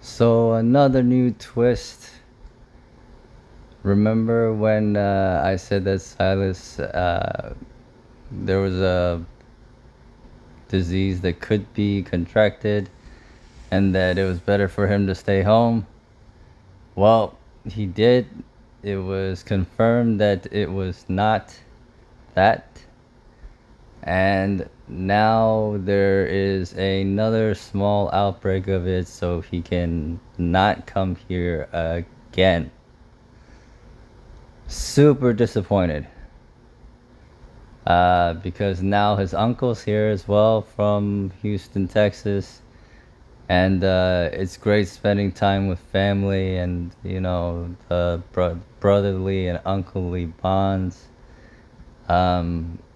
So another new twist. Remember when I said that Silas, there was a disease that could be contracted and that it was better for him to stay home? Well, he did. It was confirmed that it was not that. And now there is another small outbreak of it, so he can not come here again. Super disappointed because now his uncle's here as well from Houston, Texas, and it's great spending time with family and the brotherly and unclely bonds.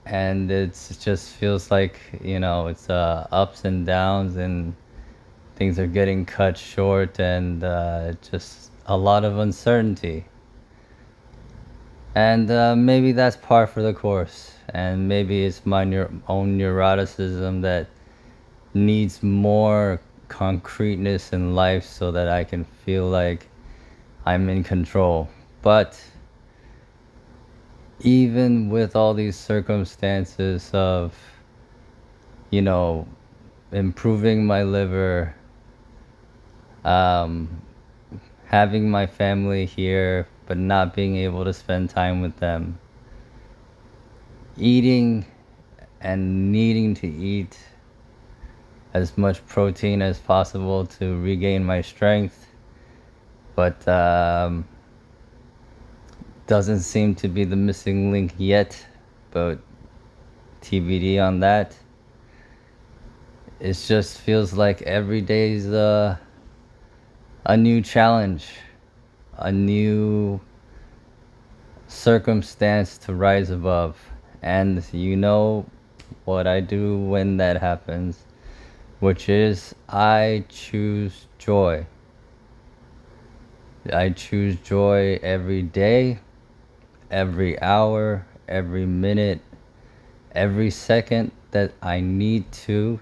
And it just feels like it's ups and downs, and things are getting cut short, and just a lot of uncertainty. And maybe that's par for the course. And maybe it's my own neuroticism that needs more concreteness in life so that I can feel like I'm in control. But even with all these circumstances of, you know, improving my liver, um, having my family here, but not being able to spend time with them, eating and needing to eat as much protein as possible to regain my strength, but doesn't seem to be the missing link yet, but TBD on that. It just feels like every day's a new challenge, a new circumstance to rise above. And you know what I do when that happens, which is I choose joy. I choose joy every day, every hour, every minute, every second that I need to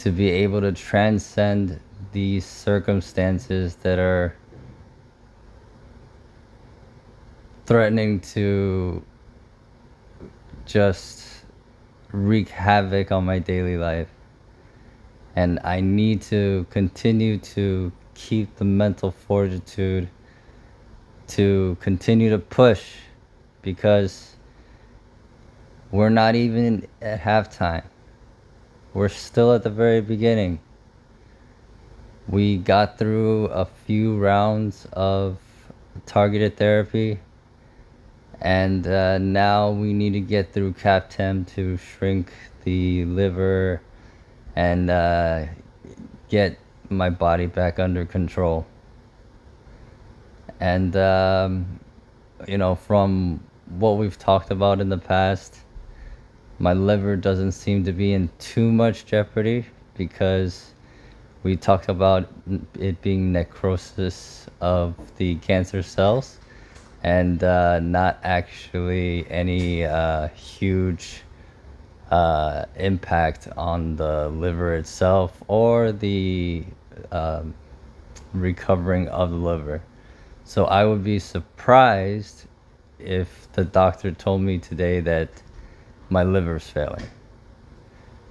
be able to transcend these circumstances that are threatening to just wreak havoc on my daily life. And I need to continue to keep the mental fortitude to continue to push, because we're not even at halftime. We're still at the very beginning. We got through a few rounds of targeted therapy, and now we need to get through CAPTEM to shrink the liver and get my body back under control. And from what we've talked about in the past, my liver doesn't seem to be in too much jeopardy, because we talked about it being necrosis of the cancer cells, and not actually any huge impact on the liver itself or the recovering of the liver. So I would be surprised if the doctor told me today that my liver's failing.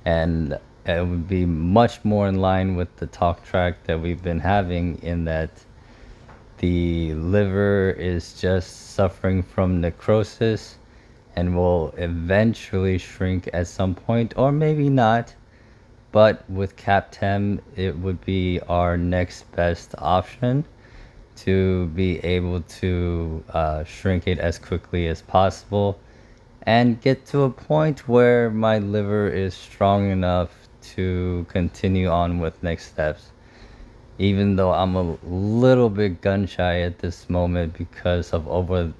And it would be much more in line with the talk track that we've been having, in that the liver is just suffering from necrosis and will eventually shrink at some point, or maybe not. But with CAPTEM, it would be our next best option to be able to shrink it as quickly as possible and get to a point where my liver is strong enough to continue on with next steps. Even though I'm a little bit gun shy at this moment because of all the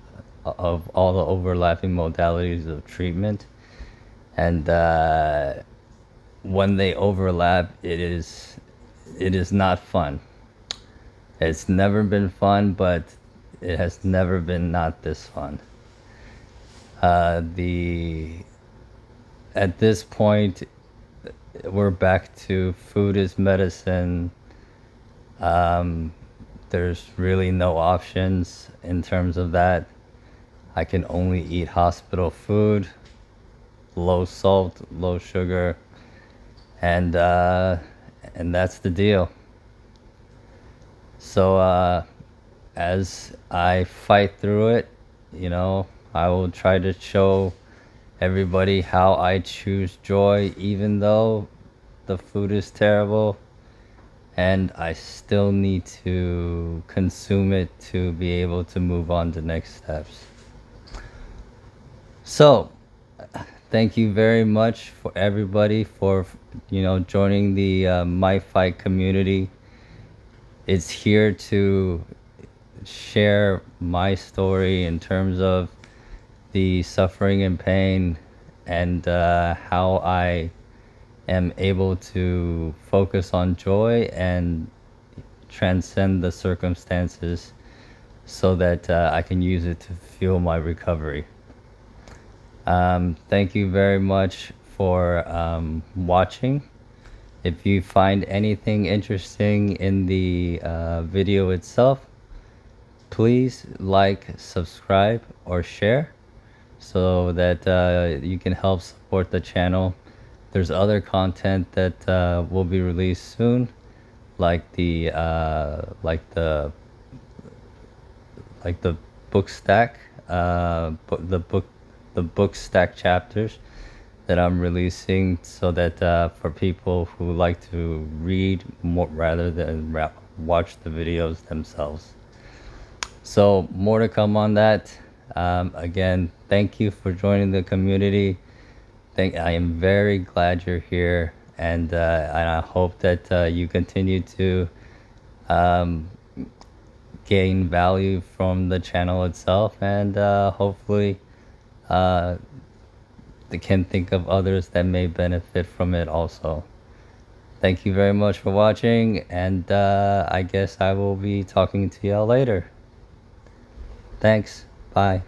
overlapping modalities of treatment, and when they overlap, it is not fun. It's never been fun, but it has never been not this fun. The At this point, we're back to food is medicine, There's really no options in terms of that. I can only eat hospital food, low salt, low sugar, and uh, and that's the deal. So as I fight through it, I will try to show everybody how I choose joy, even though the food is terrible, and I still need to consume it to be able to move on to next steps. So, thank you very much for everybody for joining the My Fight community. It's here to share my story in terms of the suffering and pain, and how I am able to focus on joy and transcend the circumstances so that I can use it to fuel my recovery. Thank you very much for watching. If you find anything interesting in the video itself, please like, subscribe, or share so that you can help support the channel. There's other content that will be released soon, like the book stack, the book stack chapters that I'm releasing, so that for people who like to read more rather than watch the videos themselves. So more to come on that. Again, thank you for joining the community. I am very glad you're here, and I hope that you continue to gain value from the channel itself, and hopefully they can think of others that may benefit from it also. Thank you very much for watching, and I guess I will be talking to y'all later. Thanks. Bye.